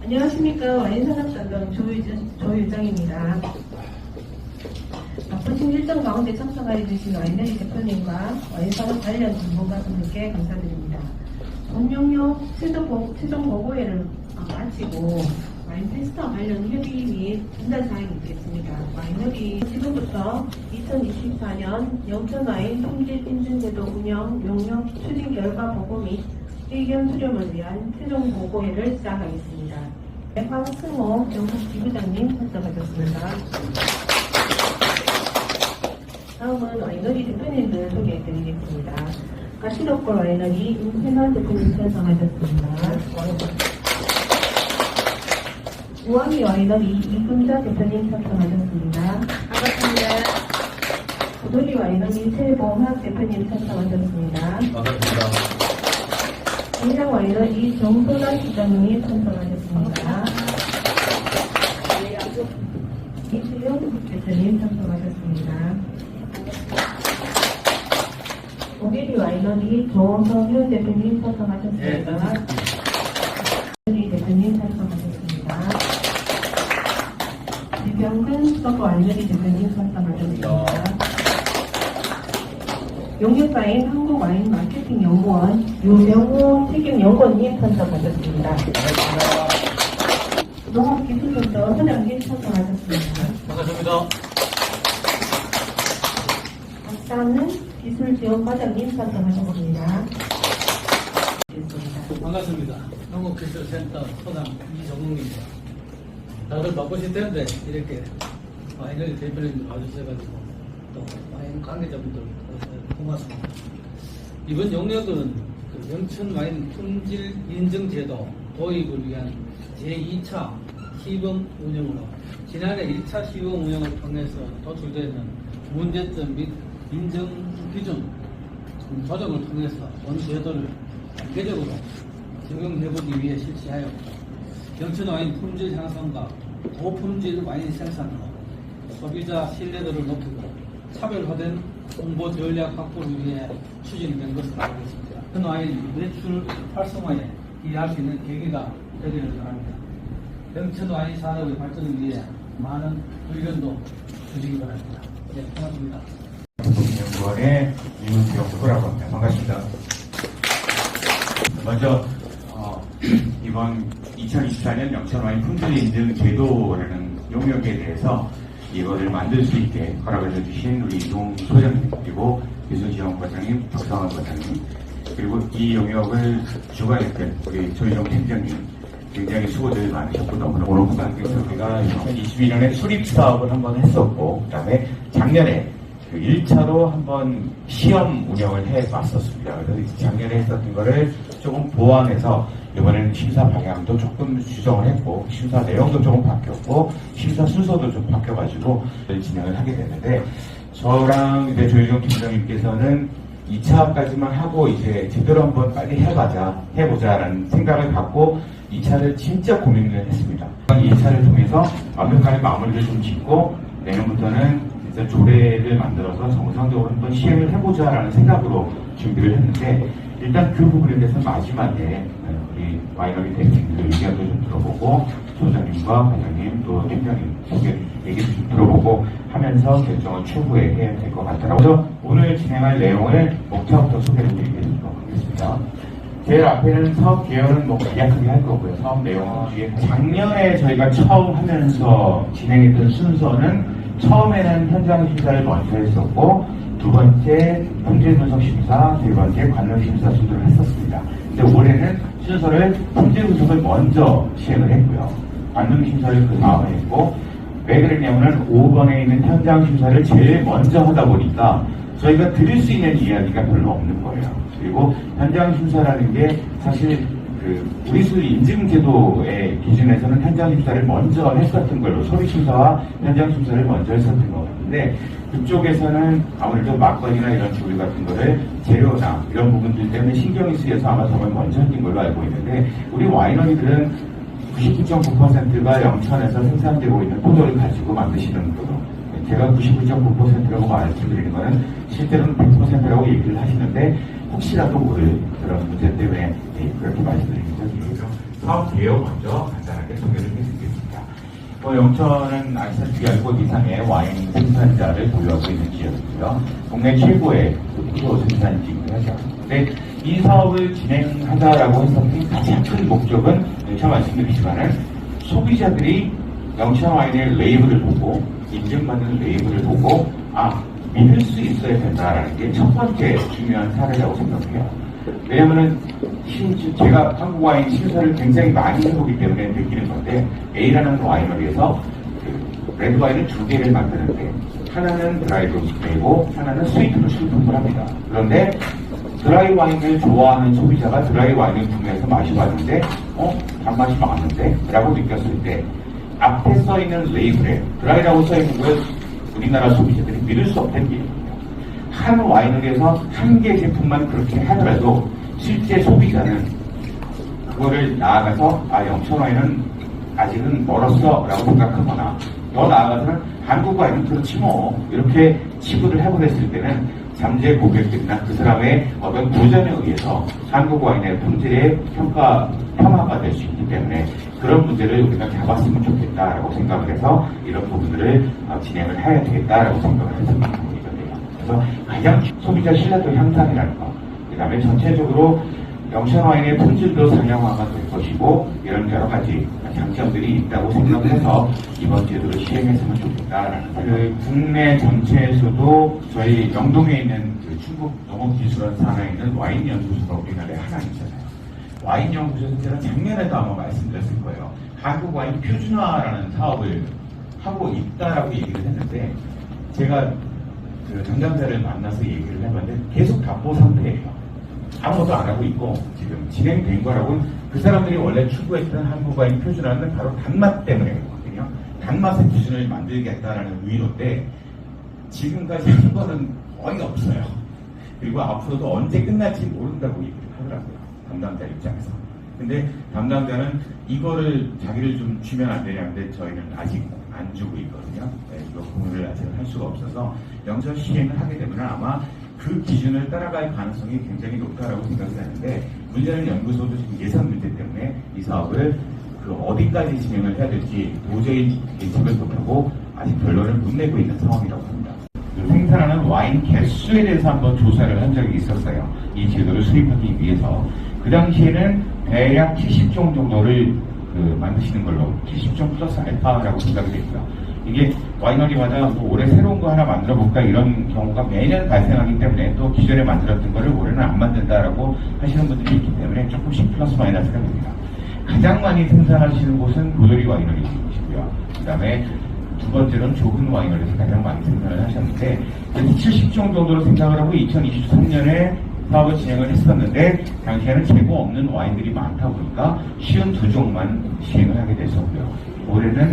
안녕하십니까. 와인산업단장 조유정입니다. 바쁘신 일정 가운데 참석하여 주신 와이너리 대표님과 와인산업 관련 전문가분들께 감사드립니다. 본용역 최종 보고회를 마치고 와인 테스트와 관련 협의 및 진단 사항이 있겠습니다. 와이너리 지금부터 2024년 영천와인 품질 인증제도 운영 용역 추진 결과 보고 및 의견 수렴을 위한 최종 보고회를 시작하겠습니다. 황승호 경북지부장님 참석하셨습니다. 다음은 와이너리 대표님들 소개해드리겠습니다. 가시덕골 와이너리 임태만 대표님 참석하셨습니다. 우아미 와이너리 이금자 대표님 참석하셨습니다. 반갑습니다. 고돌이 와이너리 최봉학 대표님 참석하셨습니다. 반갑습니다. 인상 와이너리 정소나 시장님 참석하셨습니다. 이수영 대표님 참석하셨습니다. 오게리 와이너리 조성윤 대표님 참석하셨습니다. 오게리 대표님 참석하셨습니다. 이병근 서브 와이너리 대표님 참석하셨습니다. 용역사인 한국와인 마케팅 연구원 유명호 책임연구원님 참석하셨습니다. 농업기술센터 선장님 참석하셨습니다. 반갑습니다. 박사는 기술지원과장님 참석하셨습니다. 반갑습니다. 한국기술센터 소장 이정웅입니다. 다들 바쁘실 텐데 이렇게 와인을 대표님 와주셔가지고 또 와인 관계자분들 고맙습니다. 이번 용역은 그 영천 와인 품질 인증 제도 도입을 위한 제2차 시범 운영으로 지난해 1차 시범 운영을 통해서 도출되는 문제점 및 인증 기준 조정을 통해서 본 제도를 단계적으로 적용해보기 위해 실시하였고 영천 와인 품질 향상과 고품질 와인 생산으로 소비자 신뢰도를 높이고 차별화된 홍보 전략 확보를 위해 추진된 것으로 알고 있습니다. 큰 와인 매출 활성화에 기여할 수 있는 계기가 되기를 바랍니다. 영천 와인 산업의 발전을 위해 많은 의견도 주시기 바랍니다. 네, 고맙습니다. 연구원의 이문태영 부부라고 합니다. 반갑습니다. 먼저 이번 2024년 영천와인 품질인증 제도라는 용역에 대해서 이거를 만들 수 있게 허락을 해주신 우리 이동 소장님 그리고 기술지원과장님, 박상환 과장님 그리고 이 용역을 주관했던 우리 조희정 팀장님 굉장히 수고들 많으셨고 너무너무 감사합니다. 우리가 2022년에 수립 사업을 한번 했었고 그 다음에 작년에 그 1차로 한번 시험 운영을 해봤었습니다. 그래서 작년에 했었던 거를 조금 보완해서 이번에는 심사 방향도 조금 수정을 했고 심사 내용도 조금 바뀌었고 심사 순서도 좀 바뀌어가지고 진행을 하게 됐는데 저랑 이제 조희정 팀장님께서는 2차까지만 하고 이제 제대로 한번 빨리 해보자라는 생각을 갖고 2차를 진짜 고민을 했습니다. 2차를 통해서 완벽하게 마무리를 좀 짓고 내년부터는 진짜 조례를 만들어서 정상적으로 한번 시행을 해보자라는 생각으로 준비를 했는데 일단 그 부분에 대해서 마지막에 우리 와이너리 대표님들 의견도 좀 들어보고 소장님과 과장님 또 팀장님 얘기도 좀 들어보고 하면서 결정을 추후에 해야 될 것 같더라고요. 그래서 오늘 진행할 내용을 목차부터 소개해 드리도록 하겠습니다. 제일 앞에는 사업 계열은 간략하게 할 거고요. 사업 내용은 뒤에 작년에 저희가 처음 하면서 진행했던 순서는 처음에는 현장 심사를 먼저 했었고 두 번째 품질 분석 심사, 세 번째 관련 심사 순서를 했었습니다. 근데 올해는 순서를 품질 분석을 먼저 시행을 했고요. 관련 심사를 그 다음에 했고 왜 그랬냐면은 5번에 있는 현장 심사를 제일 먼저 하다 보니까 저희가 드릴 수 있는 이야기가 별로 없는 거예요. 그리고 현장 심사라는 게 사실 우리 술 인증 제도의 기준에서는 현장 심사를 먼저 했었던 걸로 소리 심사와 현장 심사를 먼저 했었던 것 같은데 그쪽에서는 아무래도 막걸리나 이런 조류 같은 거를 재료나 이런 부분들 때문에 신경이 쓰여서 아마 정말 먼저 했던 걸로 알고 있는데 우리 와이너리들은 99.9%가 영천에서 생산되고 있는 포도를 가지고 만드시는 거로 제가 99.9%라고 말씀드리는 거는 실제로는 100%라고 얘기를 하시는데 혹시라도 모를 그런 문제 때문에 그렇게 말씀드리는 적이 있죠. 사업 개요 먼저 간단하게 소개를 해드리겠습니다. 영천은 아시다시피 10곳 이상의 와인 생산자를 보유하고 있는 지역이고요. 국내 최고의 포도 생산지이기도 하죠. 근데 이 사업을 진행하자라고 했었던 가장 큰 목적은 처음 말씀드리지만은 소비자들이 영천 와인의 레이블을 보고 인증받는 레이블을 보고 믿을 수 있어야 된다라는 게 첫 번째 중요한 사례라고 생각해요. 왜냐면은 제가 한국 와인 심사를 굉장히 많이 해보기 때문에 느끼는 건데 A라는 와이너리에서 레드 와인을 2개를 만드는데 하나는 드라이 로스트이고 하나는 스위트로 출품을 합니다. 그런데 드라이 와인을 좋아하는 소비자가 드라이 와인을 구매해서 마셔봤는데 단맛이 많은데? 라고 느꼈을 때 앞에 써있는 레이블에 드라이라고 써있는 걸 우리나라 소비자들이 믿을 수 없다는 얘기입니다. 한 와이너리에서 한 개 제품만 그렇게 하더라도 실제 소비자는 그거를 나아가서 영천 와인은 아직은 멀었어 라고 생각하거나 더 나아가서는 한국 와인은 그렇지 뭐 이렇게 치부를 해버렸을 때는 잠재 고객들이나 그 사람의 어떤 도전에 의해서 한국 와인의 품질의 폄하가 될 수 있기 때문에 그런 문제를 우리가 잡았으면 좋겠다라고 생각을 해서 이런 부분들을 진행을 해야 되겠다라고 생각을 했습니다. 그래서 가장 소비자 신뢰도 향상이라는 것, 그 다음에 전체적으로 영천 와인의 품질도 상향화가 될 것이고 이런 여러 가지 장점들이 있다고 생각을 해서 이번 제도를 시행했으면 좋겠다라는 국내 전체에서도 저희 영동에 있는 충북 농업기술원 산하에 있는 와인 연구소가 우리나라에 하나 있잖아요. 와인 연구소에서 제가 작년에도 아마 말씀드렸을 거예요. 한국 와인 표준화라는 사업을 하고 있다라고 얘기를 했는데 제가 담당자를 만나서 얘기를 해봤는데 계속 답보 상태예요. 아무것도 안 하고 있고 지금 진행된 거라고 그 사람들이 원래 추구했던 한국 와인 표준화는 바로 단맛 때문에 그렇거든요. 단맛의 기준을 만들겠다라는 의도인데 지금까지 한 거는 거의 없어요. 그리고 앞으로도 언제 끝날지 모른다고 얘기를 하더라고요. 담당자 입장에서. 근데 담당자는 이거를 자기를 좀 주면 안 되냐는데 저희는 아직 안 주고 있거든요. 이거 공유를 아직 할 수가 없어서 영천 시행을 하게 되면 아마 그 기준을 따라갈 가능성이 굉장히 높다라고 생각이 하는데 문제는 연구소도 지금 예산 문제 때문에 이 사업을 어디까지 진행을 해야 될지 도저히 예측을 못하고 아직 결론을 못 내고 있는 상황이라고 합니다. 생산하는 와인 개수에 대해서 한번 조사를 한 적이 있었어요. 이 제도를 수립하기 위해서. 그 당시에는 대략 70종 정도를 만드시는 걸로 70종 플러스 알파라고 생각이 됐고요. 이게 와이너리마다 올해 새로운 거 하나 만들어 볼까 이런 경우가 매년 발생하기 때문에 또 기존에 만들었던 거를 올해는 안 만든다라고 하시는 분들이 있기 때문에 조금씩 플러스 마이너스가 됩니다. 가장 많이 생산하시는 곳은 로더리 와이너리이시고요. 그 다음에 두 번째로는 조근 와이너리에서 가장 많이 생산을 하셨는데 70종 정도로 생각을 하고 2023년에 사업을 진행을 했었는데 당시에는 재고 없는 와인들이 많다 보니까 52종만 시행을 하게 됐었고요. 올해는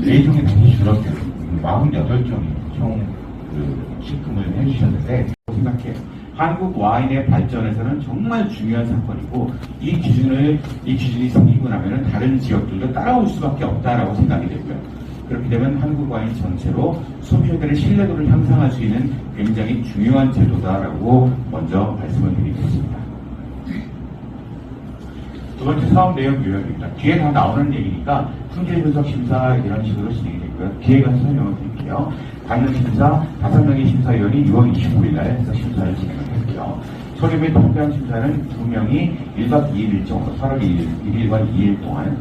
4종이 다시 줄었어요. 48종이 총 시금을 해주셨는데 생각해요. 한국 와인의 발전에서는 정말 중요한 사건이고 이 기준이 생기고 나면은 다른 지역들도 따라올 수밖에 없다라고 생각이 되고요. 그렇게 되면 한국 와인 전체로 소비자들의 신뢰도를 향상할 수 있는 굉장히 중요한 제도다라고 먼저 말씀을 드리겠습니다. 두 번째 사업 내용 요약입니다. 뒤에 다 나오는 얘기니까 품질 분석 심사 이런 식으로 진행이 되고요. 뒤에 가서 설명을 드릴게요. 관련 심사 5명의 심사위원이 6월 25일 날 해서 심사를 진행을 했고요. 서류 및 통장 심사는 2명이 1박 2일 일정으로 8월 1일과 2일 동안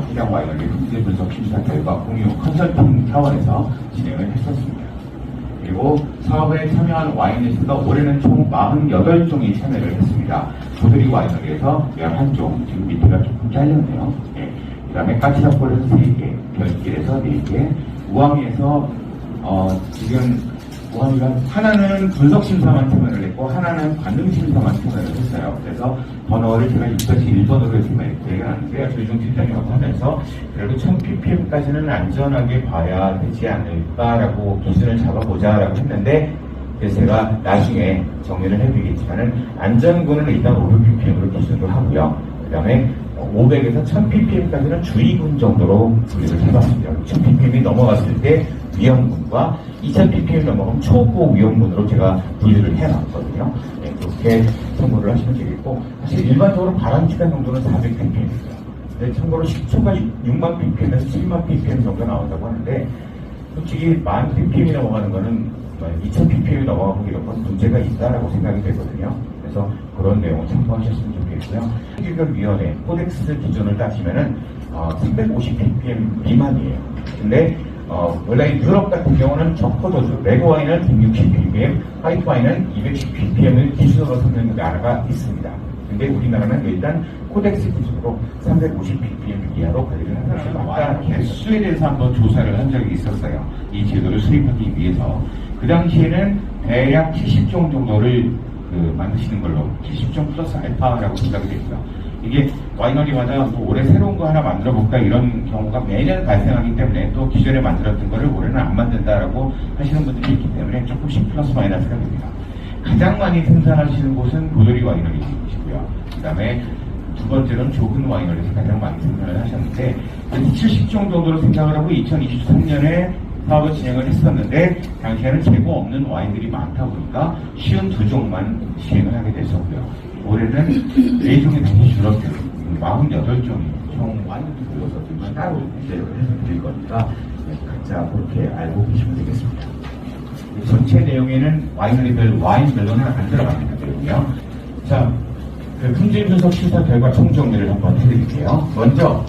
해당 와이너리 품질 분석 심사 결과 공유 컨설팅 차원에서 진행을 했었습니다. 그리고 사업에 참여한 와인리스트가 올해는 총 48종이 참여를 했습니다. 조드리 와이너리에서 11종, 지금 밑에가 조금 잘렸네요. 네. 그 다음에 까치라폴에서 3개, 별길에서 4개, 우암이에서 지금 우암이가 하나는 분석심사만 참여를 했고 하나는 관능심사만 참여를 했어요. 그래서 번호를 제가 6-1번으로 얘기하는데 조희종 팀장님하고 하면서 그래도 1000ppm까지는 안전하게 봐야 되지 않을까라고 기준을 잡아보자라고 했는데 그래서 제가 나중에 정리를 해드리겠지만은 안전군은 일단 500ppm으로 기준으로 하고요. 그 다음에 500에서 1000ppm까지는 주의군 정도로 분류를 해봤습니다. 1000ppm이 넘어갔을 때 위험군과 2000ppm 넘어가면 초고 위험군으로 제가 분류를 해놨거든요. 네, 그렇게 선고를 하시면 되겠고 사실 일반적으로 바람직한 정도는 400ppm입니다. 네, 참고로 10초가 6만 ppm에서 7만 ppm 정도 나온다고 하는데, 솔직히 10,000ppm이 넘어가는 거는 2,000ppm이 넘어가는 건 문제가 있다라고 생각이 되거든요. 그래서 그런 내용을 참고하셨으면 좋겠고요. 규격위원회 코덱스 기준을 따지면은 350ppm 미만이에요. 근데 원래 유럽 같은 경우는 적포도주, 레드 와인은 160ppm, 화이트 와인은 210ppm을 기준으로 삼는 나라가 있습니다. 근데 우리나라는 일단 코덱스 기준으로 350ppm 이하로 관리를 하는 것이 맞다. 개수에 대해서 한번 조사를 한 적이 있었어요. 이 제도를 수립하기 위해서. 그 당시에는 대략 70종 정도를 만드시는 걸로, 70종 플러스 알파라고 생각이 됐고요. 이게 와이너리마다 뭐 올해 새로운 거 하나 만들어 볼까 이런 경우가 매년 발생하기 때문에, 또 기존에 만들었던 거를 올해는 안 만든다라고 하시는 분들이 있기 때문에 조금씩 플러스 마이너스가 됩니다. 가장 많이 생산하시는 곳은 로더리 와이너리이시고요. 그 다음에 두 번째로는 조근 와이너리에서 가장 많이 생산을 하셨는데, 70종 정도로 생각을 하고 2023년에 사업을 진행을 했었는데, 당시에는 재고 없는 와인들이 많다 보니까 52종만 시행을 하게 됐었고요. 올해는 4종이 다시 줄었어요. 48종이 총 와인을 불러서 따로 제조를 해서 드릴 거니까 각자 그렇게 알고 계시면 되겠습니다. 전체 내용에는 와이너리별 와인별로는 안 들어갑니다. 내용이요. 자, 그 품질 분석 심사 결과 총정리를 한번 해드릴게요. 먼저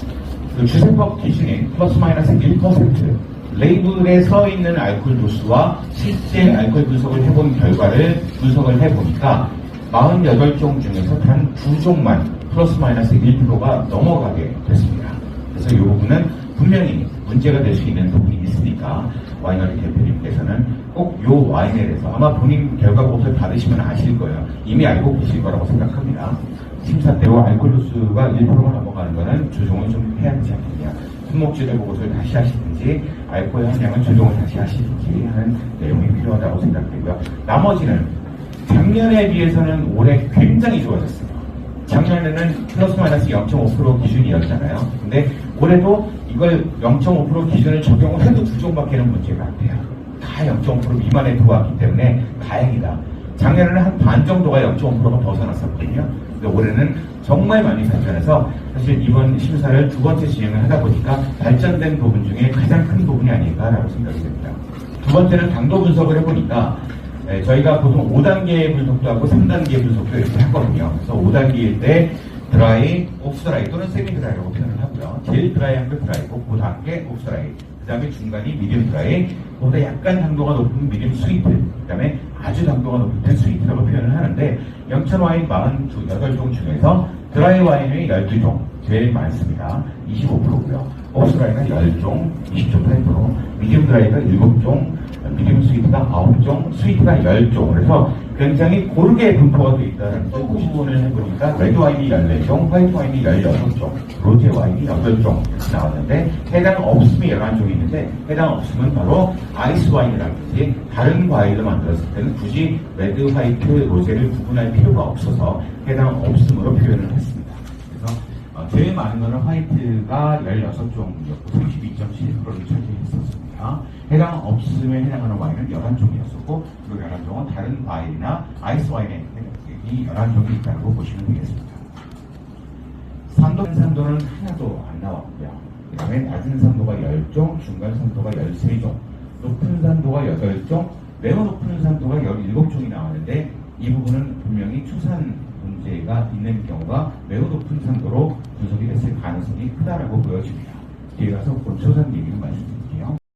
그 주세법 기준인 플러스 마이너스 1%, 레이블에 서 있는 알코올 도수와 실제 알코올 분석을 해본 결과를 분석을 해보니까 48종 중에서 단 2종만 플러스 마이너스 1%가 넘어가게 됐습니다. 그래서 이 부분은 분명히 문제가 될 수 있는 부분이 있으니까 와이너리 대표님께서는 꼭 이 와인에 대해서 아마 본인 결과 보고서를 받으시면 아실 거예요. 이미 알고 계실 거라고 생각합니다. 심사 때로 알코올 도수가 1%가 넘어가는 거는 조정을 좀 해야 되지 않겠냐. 품목질의 보고서를 다시 하시든지 알코올 함량을 조정을 다시 하시든지 하는 내용이 필요하다고 생각되고요. 나머지는 작년에 비해서는 올해 굉장히 좋아졌어요. 작년에는 플러스 마이너스 0.5% 기준이었잖아요. 근데 올해도 이걸 0.5% 기준을 적용을 해도 2종밖에는 문제가 안 돼요. 다 0.5% 미만에 들어왔기 때문에 다행이다. 작년에는 한 반 정도가 0.5%가 벗어났었거든요. 근데 올해는 정말 많이 발전해서 사실 이번 심사를 두 번째 진행을 하다 보니까 발전된 부분 중에 가장 큰 부분이 아닌가라고 생각이 됩니다. 두 번째는 당도 분석을 해보니까 저희가 보통 5단계 분석도 하고 3단계 분석도 이렇게 하거든요. 그래서 5단계일 때 드라이, 옵스드라이 또는 세미 드라이라고 표현을 하고요. 제일 드라이한 게 드라이고 그 다음에 옵스드라이, 그 다음에 중간이 미디움 드라이, 그보다 약간 당도가 높은 미디움 스위트, 그 다음에 아주 당도가 높은 때 스위트라고 표현을 하는데, 영천 와인 48종 중에서 드라이 와인이 12종 제일 많습니다. 25%고요. 옵스드라이가 10종, 20.8%, 미디움 드라이가 7종, 미디움 스위트가 9종, 스위트가 10종. 그래서 굉장히 고르게 분포가 되어 있다는 부분을 해보니까 레드 와인이 14종, 화이트 와인이 16종, 로제 와인이 8종 이렇게 나왔는데, 해당 없음이 11종이 있는데, 해당 없음은 바로 아이스 와인이라든지 다른 과일로 만들었을 때는 굳이 레드, 화이트, 로제를 구분할 필요가 없어서 해당 없음으로 표현을 했습니다. 그래서 제일 많은 거는 화이트가 16종이었고 32.7%를 차지했었습니다. 해당 없음에 해당하는 와인은 11종이었었고, 그리고 11종은 다른 과일이나 아이스 와인에 이 11종이 있다고 보시면 되겠습니다. 산도는 하나도 안 나왔고요. 그 다음에 낮은 산도가 10종, 중간 산도가 13종, 높은 산도가 8종, 매우 높은 산도가 17종이 나왔는데, 이 부분은 분명히 추산 문제가 있는 경우가 매우 높은 산도로 분석이 됐을 가능성이 크다라고 보여집니다. 뒤에 가서 본 추산 얘기를